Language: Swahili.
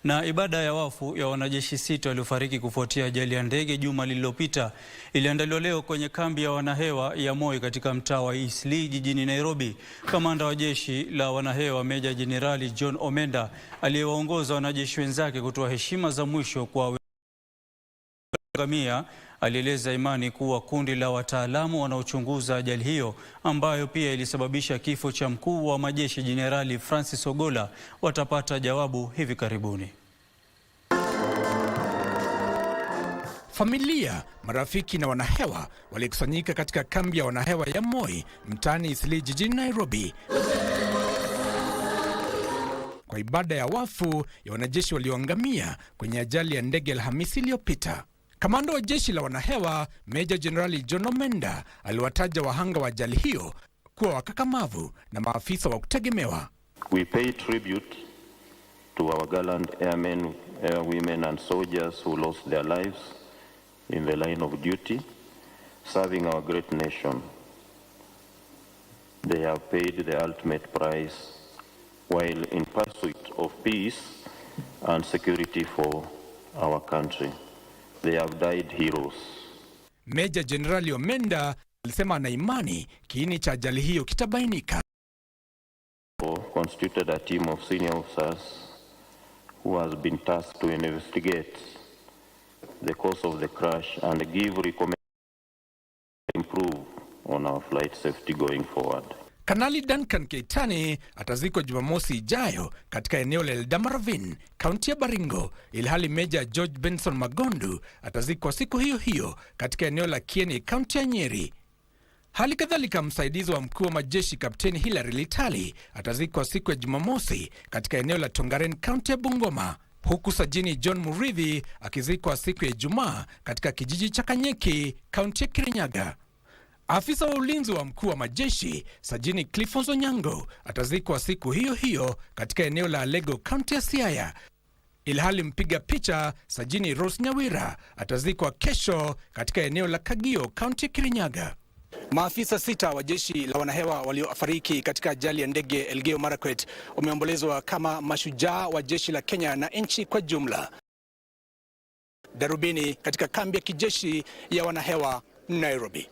Na ibada ya wafu ya wanajeshi 6 waliofariki kufuatia ajali ya ndege juma lililopita iliandaliwa leo kwenye kambi ya wanahewa ya Moi katika mtaa wa Eastleigh jijini Nairobi. Kamanda wa jeshi la wanahewa Meja Jenerali John Omenda aliyewaongoza wanajeshi wenzake kutoa heshima za mwisho kwa alieleza imani kuwa kundi la wataalamu wanaochunguza ajali hiyo ambayo pia ilisababisha kifo cha mkuu wa majeshi Jenerali Francis Ogolla watapata jawabu hivi karibuni. Familia, marafiki na wanahewa walikusanyika katika kambi ya wanahewa ya Moi mtaani Eastleigh jijini Nairobi kwa ibada ya wafu ya wanajeshi walioangamia kwenye ajali ya ndege Alhamisi iliyopita. Kamanda wa jeshi la wanahewa Meja Jenerali John Omenda aliwataja wahanga wa ajali hiyo kuwa wakakamavu na maafisa wa kutegemewa. We pay tribute to our gallant airmen, airwomen and soldiers who lost their lives in the line of duty, serving our great nation. They have paid the ultimate price while in pursuit of peace and security for our country. They have died heroes. Meja Jenerali Omenda alisema ana imani kiini cha ajali hiyo kitabainika. Constituted a team of senior officers who has been tasked to investigate the cause of the crash and give recommendations to improve on our flight safety going forward. Kanali Duncan Keitani atazikwa Jumamosi ijayo katika eneo la Eldamaravine, kaunti ya Baringo, ilhali Meja George Benson Magondu atazikwa siku hiyo hiyo katika eneo la Kieni, kaunti ya Nyeri. Hali kadhalika msaidizi wa mkuu wa majeshi Kapteni Hilary Litali atazikwa siku ya Jumamosi katika eneo la Tongaren, kaunti ya Bungoma, huku Sajini John Murithi akizikwa siku ya Ijumaa katika kijiji cha Kanyeki, kaunti ya Kirinyaga. Afisa wa ulinzi wa mkuu wa majeshi Sajini Clifford Onyango atazikwa siku hiyo hiyo katika eneo la Alego, kaunti ya Siaya, ilhali mpiga picha Sajini Rose Nyawira atazikwa kesho katika eneo la Kagio, kaunti ya Kirinyaga. Maafisa 6 wa jeshi la wanahewa waliofariki katika ajali ya ndege Elgeyo Marakwet wameombolezwa kama mashujaa wa jeshi la Kenya na nchi kwa jumla. Darubini katika kambi ya kijeshi ya wanahewa Nairobi.